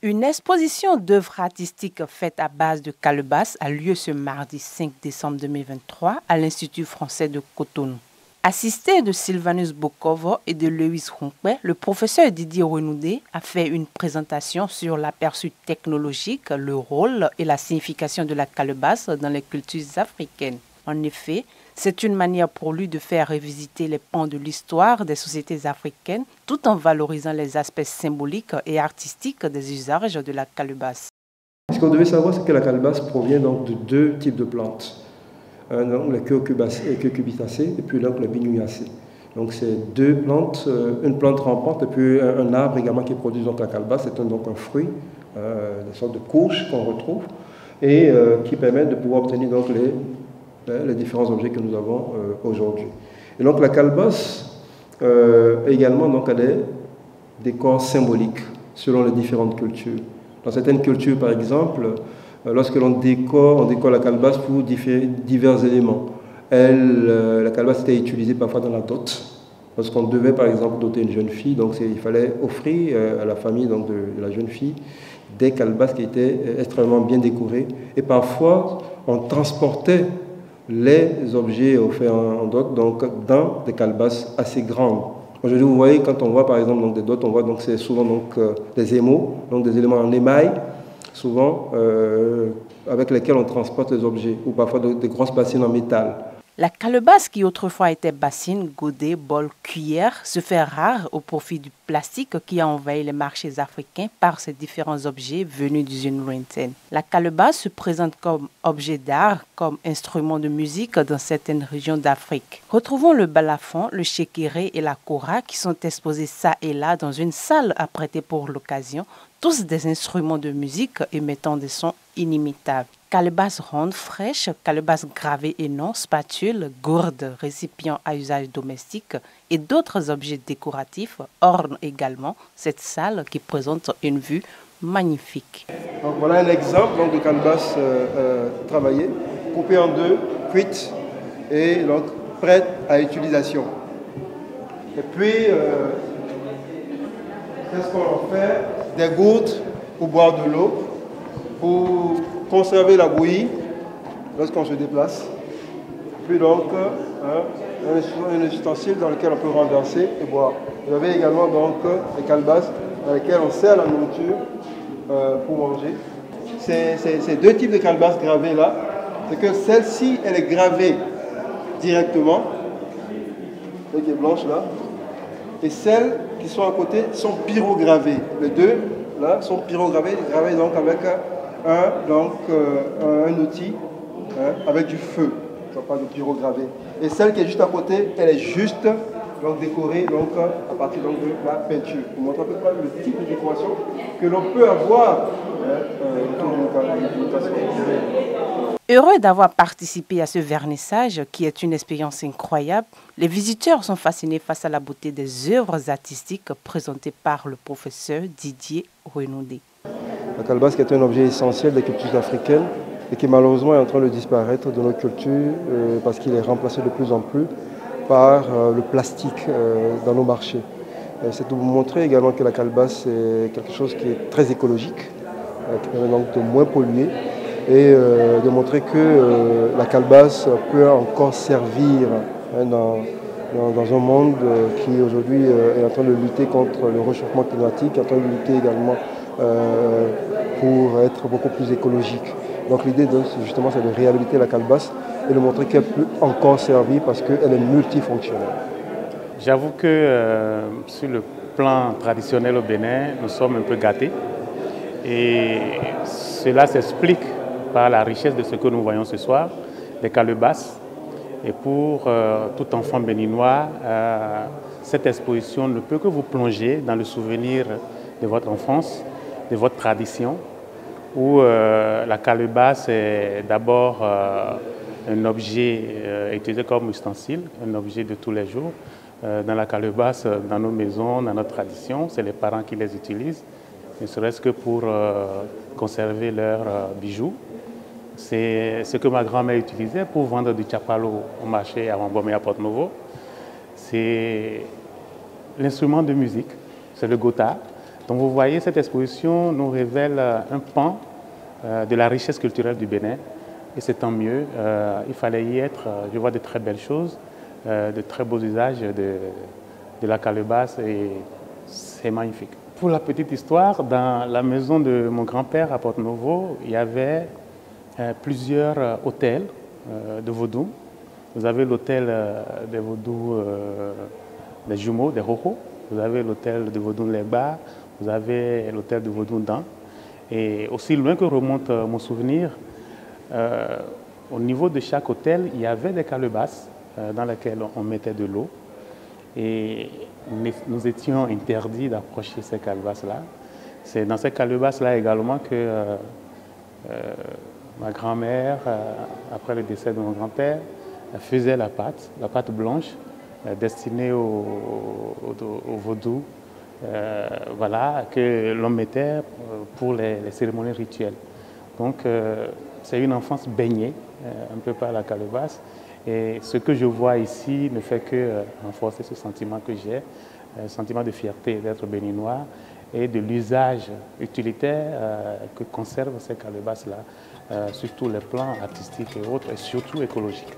Une exposition d'œuvres artistiques faites à base de calebasse a lieu ce mardi 5 décembre 2023 à l'Institut français de Cotonou. Assisté de Sylvanus Bokovo et de Lewis Ronkwe, le professeur Didier Renoudé a fait une présentation sur l'aperçu technologique, le rôle et la signification de la calebasse dans les cultures africaines. En effet, c'est une manière pour lui de faire revisiter les pans de l'histoire des sociétés africaines tout en valorisant les aspects symboliques et artistiques des usages de la calebasse. Ce qu'on devait savoir, c'est que la calebasse provient donc de deux types de plantes. Donc la cucurbitacée et puis donc la bignouiacée. Donc c'est deux plantes, une plante rampante et puis un arbre également qui produit donc la calebasse. C'est donc un fruit, une sorte de courge qu'on retrouve et qui permet de pouvoir obtenir donc les différents objets que nous avons aujourd'hui. Et donc la calebasse également donc elle est des corps symboliques selon les différentes cultures. Dans certaines cultures par exemple, lorsque l'on décore, on décore la calebasse pour divers éléments. La calebasse était utilisée parfois dans la dot. Lorsqu'on devait par exemple doter une jeune fille, donc il fallait offrir à la famille donc, de la jeune fille des calebasses qui étaient extrêmement bien décorées. Et parfois, on transportait les objets offerts en dot donc, dans des calebasses assez grandes. Aujourd'hui, vous voyez, quand on voit par exemple donc, des dots, on voit donc c'est souvent donc, des émaux, donc des éléments en émail, souvent avec lesquels on transporte les objets, ou parfois des grosses bassines en métal. La calebasse, qui autrefois était bassine, godet, bol, cuillère, se fait rare au profit du plastique qui a envahi les marchés africains par ces différents objets venus d'usines lointaines. La calebasse se présente comme objet d'art, comme instrument de musique dans certaines régions d'Afrique. Retrouvons le balafon, le shekere et la kora qui sont exposés ça et là dans une salle apprêtée pour l'occasion, tous des instruments de musique émettant des sons inimitables. Calebasse ronde, fraîche, calebasse gravée et non, spatule, gourde, récipient à usage domestique et d'autres objets décoratifs ornent également cette salle qui présente une vue magnifique. Donc voilà un exemple donc, de calebasse travaillée, coupée en deux, cuite et donc prête à utilisation. Et puis, qu'est-ce qu'on en fait? Des gourdes pour boire de l'eau, pour conserver la bouillie lorsqu'on se déplace. Puis donc, un ustensile dans lequel on peut renverser et boire. Vous avez également donc des calebasses dans lesquelles on sert la nourriture pour manger. Ces deux types de calebasses gravées là, c'est que celle-ci, elle est gravée directement, celle qui est blanche là, et celles qui sont à côté sont pyrogravées. Les deux là sont pyrogravées, gravées donc avec un outil avec du feu, ça parle de pyrogravé. Et celle qui est juste à côté, elle est juste donc, décorée donc, à partir donc, de la peinture. Pour montrer à peu près le type de décoration que l'on peut avoir autour d'une casserole. Heureux d'avoir participé à ce vernissage qui est une expérience incroyable, les visiteurs sont fascinés face à la beauté des œuvres artistiques présentées par le professeur Didier Renoudé. La calebasse qui est un objet essentiel des cultures africaines et qui malheureusement est en train de disparaître de nos cultures parce qu'il est remplacé de plus en plus par le plastique dans nos marchés. C'est de vous montrer également que la calebasse est quelque chose qui est très écologique, qui permet donc de moins polluer et de montrer que la calebasse peut encore servir dans un monde qui aujourd'hui est en train de lutter contre le réchauffement climatique, en train de lutter également pour être beaucoup plus écologique. Donc l'idée justement c'est de réhabiliter la calebasse et de montrer qu'elle peut encore servir parce qu'elle est multifonctionnelle. J'avoue que sur le plan traditionnel au Bénin, nous sommes un peu gâtés et cela s'explique par la richesse de ce que nous voyons ce soir, les calebasses. Et pour tout enfant béninois, cette exposition ne peut que vous plonger dans le souvenir de votre enfance, de votre tradition, où la calebasse est d'abord un objet utilisé comme ustensile, un objet de tous les jours. Dans la calebasse, dans nos maisons, dans notre tradition, c'est les parents qui les utilisent, ne serait-ce que pour conserver leurs bijoux. C'est ce que ma grand-mère utilisait pour vendre du tchapalo au marché à Rambomé à Porte-Nouveau. C'est l'instrument de musique, c'est le gotha. Donc vous voyez, cette exposition nous révèle un pan de la richesse culturelle du Bénin, et c'est tant mieux. Il fallait y être. Je vois de très belles choses, de très beaux usages de la calebasse, et c'est magnifique. Pour la petite histoire, dans la maison de mon grand-père à Porto-Novo, il y avait plusieurs hôtels de vaudou. Vous avez l'hôtel des vaudous, des jumeaux, des rojos. Vous avez l'hôtel de vaudou Legba. Vous avez l'hôtel de vaudou Dan. Et aussi loin que remonte mon souvenir, au niveau de chaque hôtel, il y avait des calebasses dans lesquelles on mettait de l'eau. Et nous étions interdits d'approcher ces calebasses-là. C'est dans ces calebasses-là également que ma grand-mère, après le décès de mon grand-père, faisait la pâte blanche destinée au vaudou, voilà, que l'on mettait pour les cérémonies rituelles. Donc c'est une enfance baignée un peu par la calebasse. Et ce que je vois ici ne fait que renforcer ce sentiment que j'ai, un sentiment de fierté d'être béninois et de l'usage utilitaire que conservent ces calebasses-là, sur tous les plans artistiques et autres, et surtout écologiques.